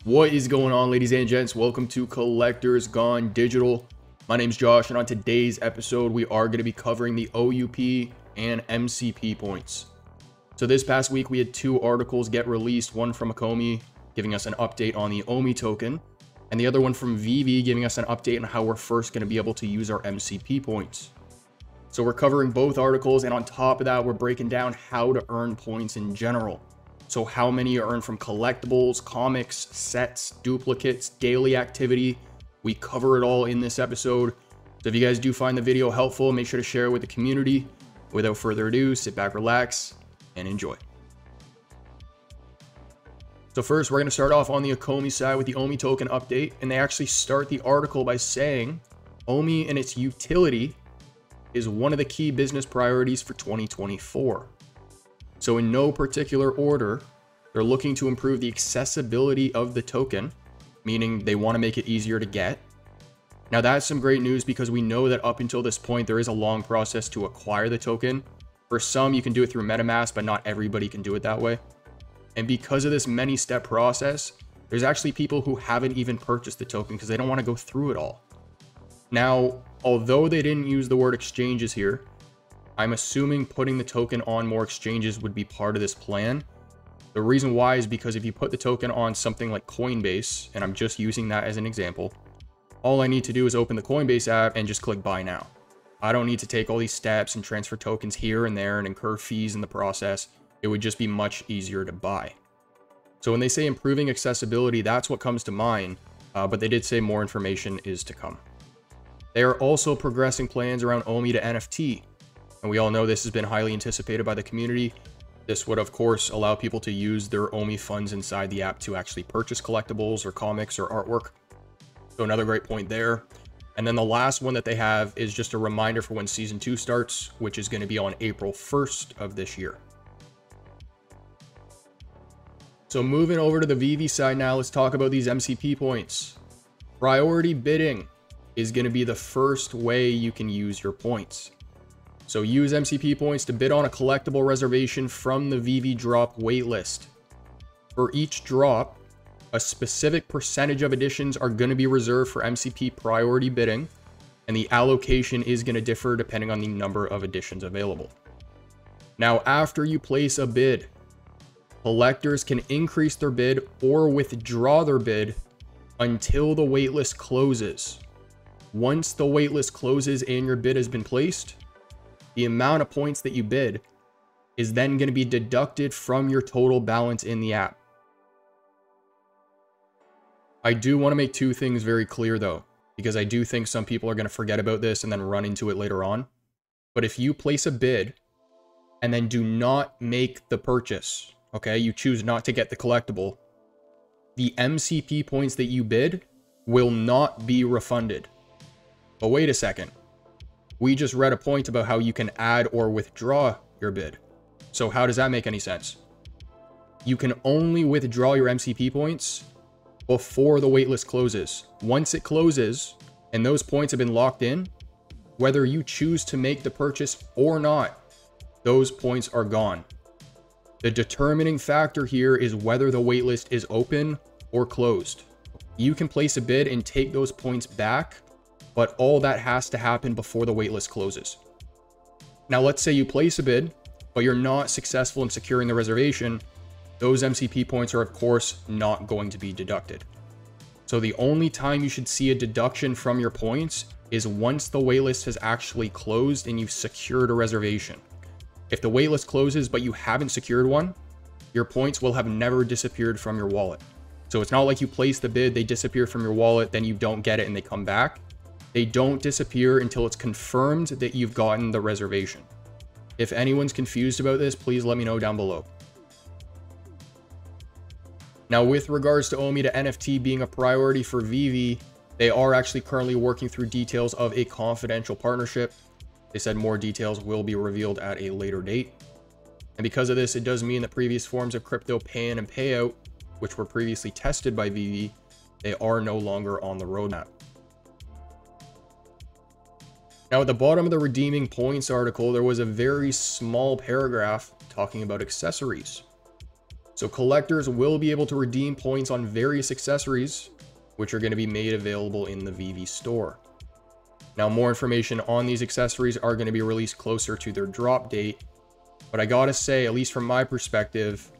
What is going on, ladies and gents? Welcome to Collectors Gone Digital. My name's Josh, and on today's episode, we are going to be covering the OUP and MCP points. So this past week, we had two articles get released, one from Ecomi giving us an update on the OMI token, and the other one from VeVe giving us an update on how we're first going to be able to use our MCP points. So we're covering both articles, and on top of that, we're breaking down how to earn points in general. So how many you earn from collectibles, comics, sets, duplicates, daily activity. We cover it all in this episode. So if you guys do find the video helpful, make sure to share it with the community. Without further ado, sit back, relax, and enjoy. So first, we're going to start off on the Ecomi side with the OMI token update. And they actually start the article by saying, OMI and its utility is one of the key business priorities for 2024. So in no particular order, they're looking to improve the accessibility of the token, meaning they want to make it easier to get. Now that's some great news because we know that up until this point, there is a long process to acquire the token. For some, you can do it through MetaMask, but not everybody can do it that way. And because of this many step process, there's actually people who haven't even purchased the token because they don't want to go through it all. Now, although they didn't use the word exchanges here, I'm assuming putting the token on more exchanges would be part of this plan. The reason why is because if you put the token on something like Coinbase, and I'm just using that as an example, all I need to do is open the Coinbase app and just click buy now. I don't need to take all these steps and transfer tokens here and there and incur fees in the process. It would just be much easier to buy. So when they say improving accessibility, that's what comes to mind, but they did say more information is to come. They are also progressing plans around OMI to NFT. And we all know this has been highly anticipated by the community. This would, of course, allow people to use their OMI funds inside the app to actually purchase collectibles or comics or artwork. So another great point there. And then the last one that they have is just a reminder for when Season 2 starts, which is going to be on April 1st of this year. So moving over to the VeVe side now, let's talk about these MCP points. Priority bidding is going to be the first way you can use your points. So use MCP points to bid on a collectible reservation from the VeVe drop waitlist. For each drop, a specific percentage of editions are going to be reserved for MCP priority bidding, and the allocation is going to differ depending on the number of editions available. Now, after you place a bid, collectors can increase their bid or withdraw their bid until the waitlist closes. Once the waitlist closes and your bid has been placed, the amount of points that you bid is then going to be deducted from your total balance in the app. I do want to make two things very clear though, because I do think some people are going to forget about this and then run into it later on. But if you place a bid and then do not make the purchase, okay, you choose not to get the collectible, the MCP points that you bid will not be refunded. But wait a second. We just read a point about how you can add or withdraw your bid. So how does that make any sense? You can only withdraw your MCP points before the waitlist closes. Once it closes and those points have been locked in, whether you choose to make the purchase or not, those points are gone. The determining factor here is whether the waitlist is open or closed. You can place a bid and take those points back, but all that has to happen before the waitlist closes. Now, let's say you place a bid, but you're not successful in securing the reservation. Those MCP points are, of course, not going to be deducted. So the only time you should see a deduction from your points is once the waitlist has actually closed and you've secured a reservation. If the waitlist closes, but you haven't secured one, your points will have never disappeared from your wallet. So it's not like you place the bid, they disappear from your wallet, then you don't get it and they come back. They don't disappear until it's confirmed that you've gotten the reservation. If anyone's confused about this, please let me know down below. Now, with regards to OMI to NFT being a priority for VeVe, they are actually currently working through details of a confidential partnership. They said more details will be revealed at a later date. And because of this, it does mean that previous forms of crypto pay-in and payout, which were previously tested by VeVe, they are no longer on the roadmap. Now, at the bottom of the redeeming points article, there was a very small paragraph talking about accessories. So collectors will be able to redeem points on various accessories, which are going to be made available in the VeVe store. Now, more information on these accessories are going to be released closer to their drop date, but I gotta say, at least from my perspective,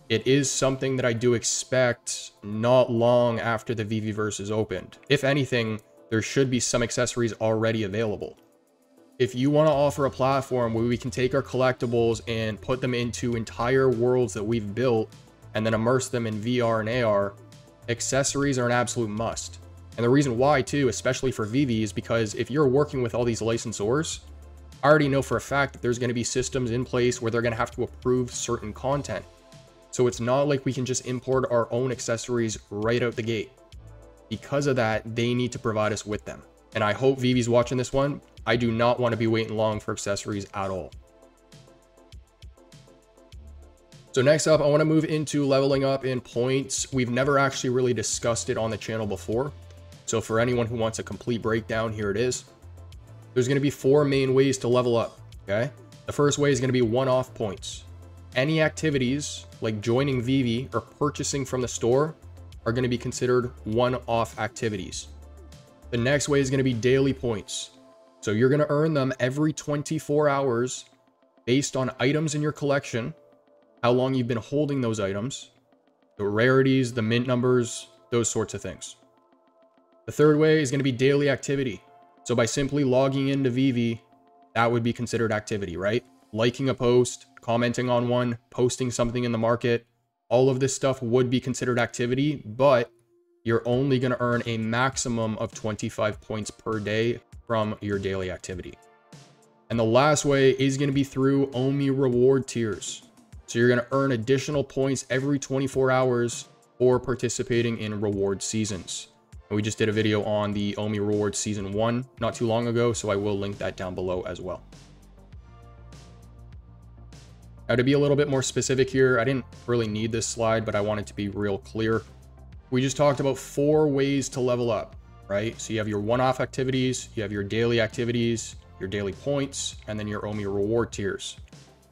it is something that I do expect not long after the VeVeVerse is opened. If anything, there should be some accessories already available. If you want to offer a platform where we can take our collectibles and put them into entire worlds that we've built and then immerse them in VR and AR, accessories are an absolute must. And the reason why too, especially for VeVe, is because if you're working with all these licensors, I already know for a fact that there's going to be systems in place where they're going to have to approve certain content. So it's not like we can just import our own accessories right out the gate. Because of that, they need to provide us with them. And I hope VeVe's watching this one. I do not want to be waiting long for accessories at all. So next up, I want to move into leveling up in points. We've never actually really discussed it on the channel before. So for anyone who wants a complete breakdown, here it is. There's going to be 4 main ways to level up, okay? The first way is going to be one-off points. Any activities like joining VeVe or purchasing from the store are going to be considered one-off activities. The next way is going to be daily points. So you're going to earn them every 24 hours based on items in your collection, how long you've been holding those items, the rarities, the mint numbers, those sorts of things. The third way is going to be daily activity. So by simply logging into VeVe, that would be considered activity, right? Liking a post, commenting on one, posting something in the market, all of this stuff would be considered activity, but you're only going to earn a maximum of 25 points per day from your daily activity. And the last way is going to be through OMI reward tiers. So you're going to earn additional points every 24 hours for participating in reward seasons. And we just did a video on the OMI reward season 1 not too long ago, so I will link that down below as well. Now, to be a little bit more specific here, I didn't really need this slide, but I want it to be real clear. We just talked about 4 ways to level up, right? So you have your one-off activities, you have your daily activities, your daily points, and then your OMI reward tiers.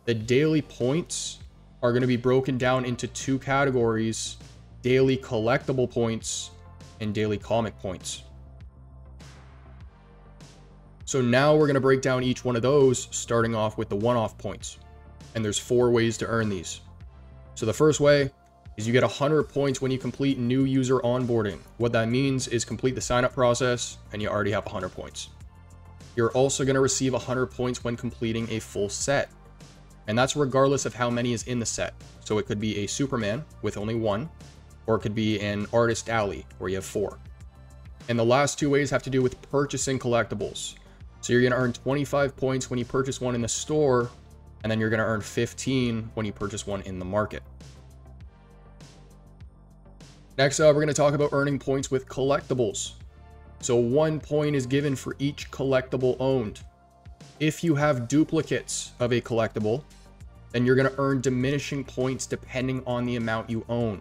The daily points are going to be broken down into 2 categories: daily collectible points and daily comic points. So now we're going to break down each one of those, starting off with the one-off points. And there's 4 ways to earn these. So the first way is you get 100 points when you complete new user onboarding. What that means is complete the sign-up process and you already have 100 points. You're also going to receive 100 points when completing a full set. And that's regardless of how many is in the set. So it could be a Superman with only 1, or it could be an Artist Alley where you have 4. And the last 2 ways have to do with purchasing collectibles. So you're going to earn 25 points when you purchase one in the store, and then you're going to earn 15 when you purchase one in the market. Next up, we're going to talk about earning points with collectibles. So 1 point is given for each collectible owned. If you have duplicates of a collectible, then you're going to earn diminishing points depending on the amount you own.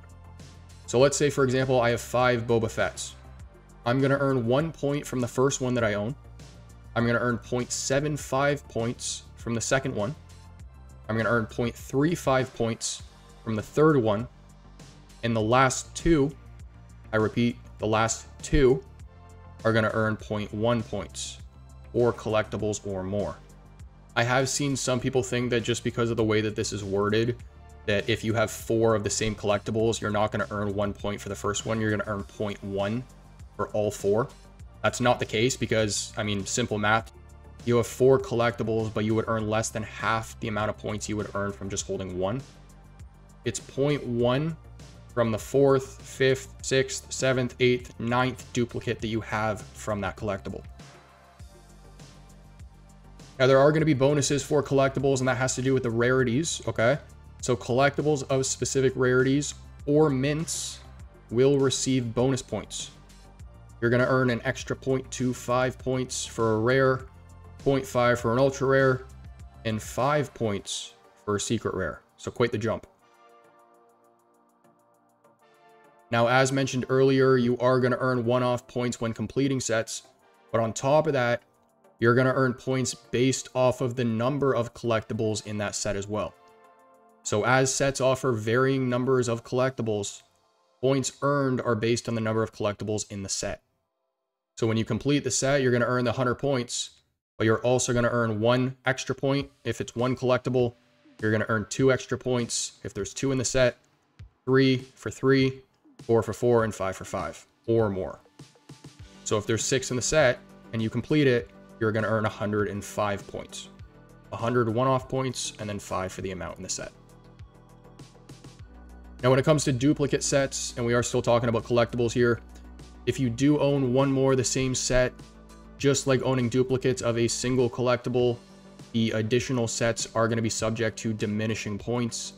So let's say, for example, I have 5 Boba Fett's. I'm going to earn 1 point from the first one that I own. I'm going to earn 0.75 points from the second one. I'm going to earn 0.35 points from the third one. And the last 2, I repeat, the last 2 are going to earn 0.1 points or collectibles or more. I have seen some people think that just because of the way that this is worded, that if you have 4 of the same collectibles, you're not going to earn 1 point for the first one. You're going to earn 0.1 for all 4. That's not the case because, I mean, simple math. You have 4 collectibles, but you would earn less than half the amount of points you would earn from just holding 1. It's 0.1 from the 4th, 5th, 6th, 7th, 8th, 9th duplicate that you have from that collectible. Now, there are going to be bonuses for collectibles, and that has to do with the rarities, okay? So collectibles of specific rarities or mints will receive bonus points. You're going to earn an extra 0.25 points for a rare, 0.5 for an ultra rare, and 5 points for a secret rare. So quite the jump. Now, as mentioned earlier, you are going to earn one-off points when completing sets, but on top of that, you're going to earn points based off of the number of collectibles in that set as well. So as sets offer varying numbers of collectibles, points earned are based on the number of collectibles in the set. So when you complete the set, you're going to earn the 100 points, but you're also going to earn 1 extra point if it's 1 collectible. You're going to earn 2 extra points if there's 2 in the set, 3 for 3, 4 for 4, and 5 for 5, or more. So if there's 6 in the set and you complete it, you're going to earn 105 points. 100 one-off points, and then 5 for the amount in the set. Now, when it comes to duplicate sets, and we are still talking about collectibles here, if you do own one more of the same set, just like owning duplicates of a single collectible, the additional sets are going to be subject to diminishing points.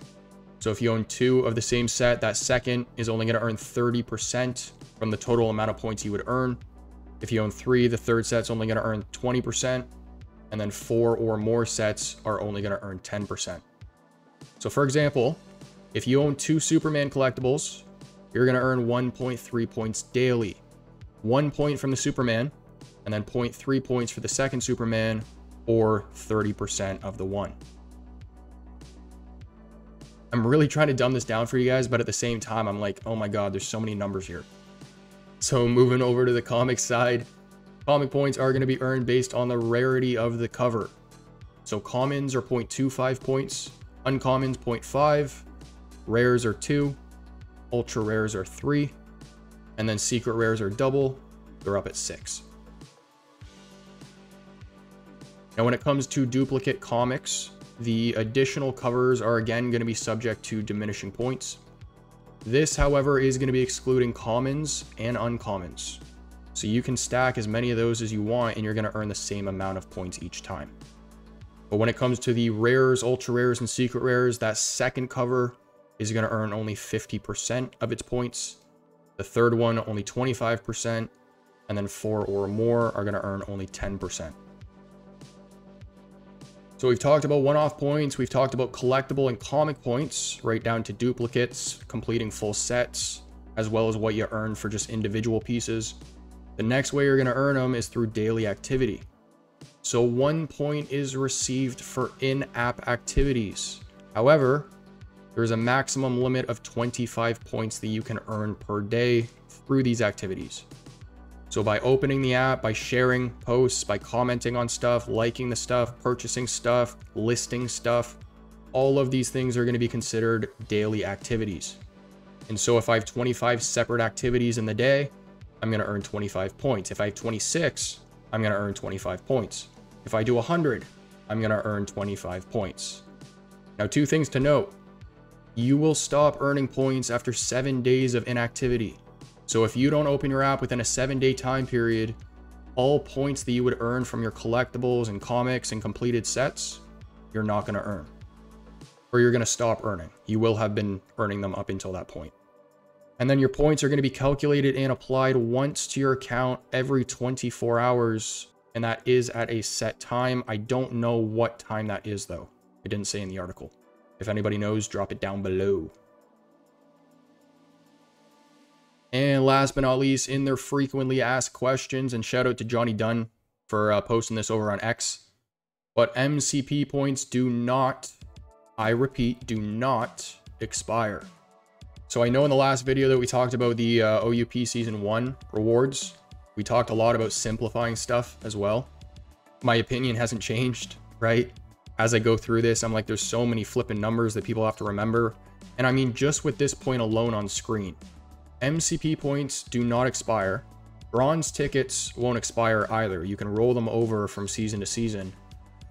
So if you own 2 of the same set, that second is only going to earn 30% from the total amount of points you would earn. If you own 3, the third set's only going to earn 20%, and then 4 or more sets are only going to earn 10%. So for example, if you own 2 Superman collectibles, you're going to earn 1.3 points daily. 1 point from the Superman, and then 0.3 points for the second Superman, or 30% of the 1. I'm really trying to dumb this down for you guys, but at the same time, I'm like, oh my god, there's so many numbers here. So moving over to the comic side, comic points are going to be earned based on the rarity of the cover. So commons are 0.25 points, uncommons 0.5, rares are 2, ultra rares are 3, and then secret rares are double. They're up at 6. Now, when it comes to duplicate comics, the additional covers are again going to be subject to diminishing points. This, however, is going to be excluding commons and uncommons. So you can stack as many of those as you want, and you're going to earn the same amount of points each time. But when it comes to the rares, ultra rares, and secret rares, that second cover is going to earn only 50% of its points. The third one, only 25%. And then 4 or more are going to earn only 10%. So we've talked about one-off points. We've talked about collectible and comic points, right down to duplicates, completing full sets, as well as what you earn for just individual pieces. The next way you're going to earn them is through daily activity. So 1 point is received for in-app activities. However, there's a maximum limit of 25 points that you can earn per day through these activities. So by opening the app, by sharing posts, by commenting on stuff, liking the stuff, purchasing stuff, listing stuff, all of these things are going to be considered daily activities. And so if I have 25 separate activities in the day, I'm going to earn 25 points. If I have 26, I'm going to earn 25 points. If I do 100, I'm going to earn 25 points. Now, 2 things to note. You will stop earning points after 7 days of inactivity. So if you don't open your app within a 7-day time period, all points that you would earn from your collectibles and comics and completed sets, you're not going to earn. Or you're going to stop earning. You will have been earning them up until that point. And then your points are going to be calculated and applied once to your account every 24 hours. And that is at a set time. I don't know what time that is, though. It didn't say in the article. If anybody knows, drop it down below. And last but not least, in their frequently asked questions, and shout out to Johnny Dunn for posting this over on X, but MCP points do not, I repeat, do not expire. So I know in the last video that we talked about the OUP Season 1 rewards, we talked a lot about simplifying stuff as well. My opinion hasn't changed, right? As I go through this, I'm like, there's so many flipping numbers that people have to remember. And I mean, just with this point alone on screen, MCP points do not expire. Bronze tickets won't expire either. You can roll them over from season to season.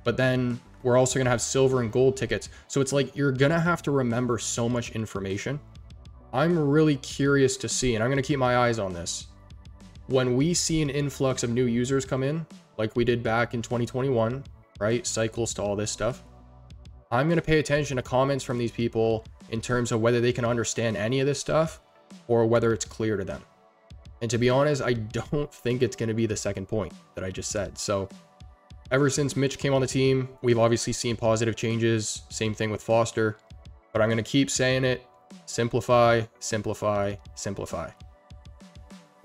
But then we're also going to have silver and gold tickets. So it's like you're going to have to remember so much information. I'm really curious to see, and I'm going to keep my eyes on this. When we see an influx of new users come in, like we did back in 2021, right? Cycles to all this stuff. I'm going to pay attention to comments from these people in terms of whether they can understand any of this stuff, or whether it's clear to them. And to be honest, I don't think it's going to be the second point that I just said. So ever since Mitch came on the team, we've obviously seen positive changes. Same thing with Foster. But I'm going to keep saying it. Simplify, simplify, simplify.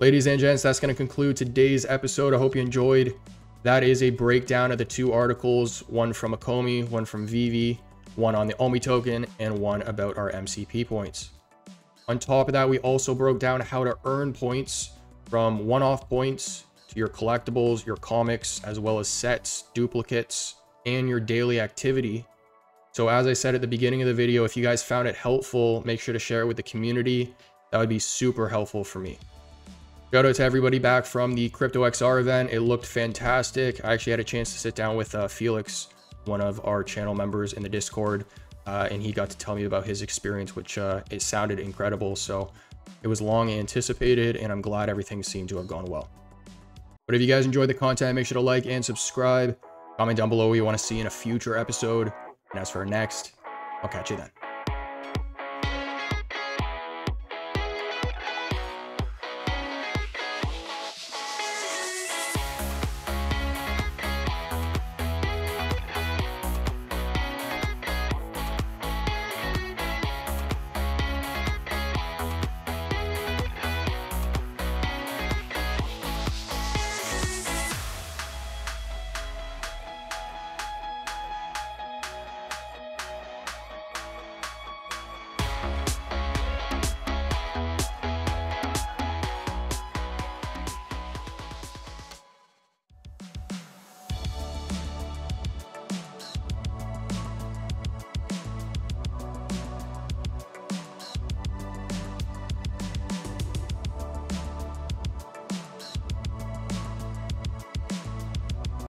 Ladies and gents, that's going to conclude today's episode. I hope you enjoyed. That is a breakdown of the 2 articles, one from Ecomi, one from VeVe. one on the OMI token, and one about our MCP points. On top of that, we also broke down how to earn points from one-off points to your collectibles, your comics, as well as sets, duplicates, and your daily activity. So as I said at the beginning of the video, if you guys found it helpful, make sure to share it with the community. That would be super helpful for me. Shout out to everybody back from the Crypto XR event. It looked fantastic. I actually had a chance to sit down with Felix, one of our channel members in the Discord, and he got to tell me about his experience, which it sounded incredible. So it was long anticipated, and I'm glad everything seemed to have gone well. But if you guys enjoyed the content, make sure to like and subscribe. Comment down below what you want to see in a future episode. And as for next, I'll catch you then.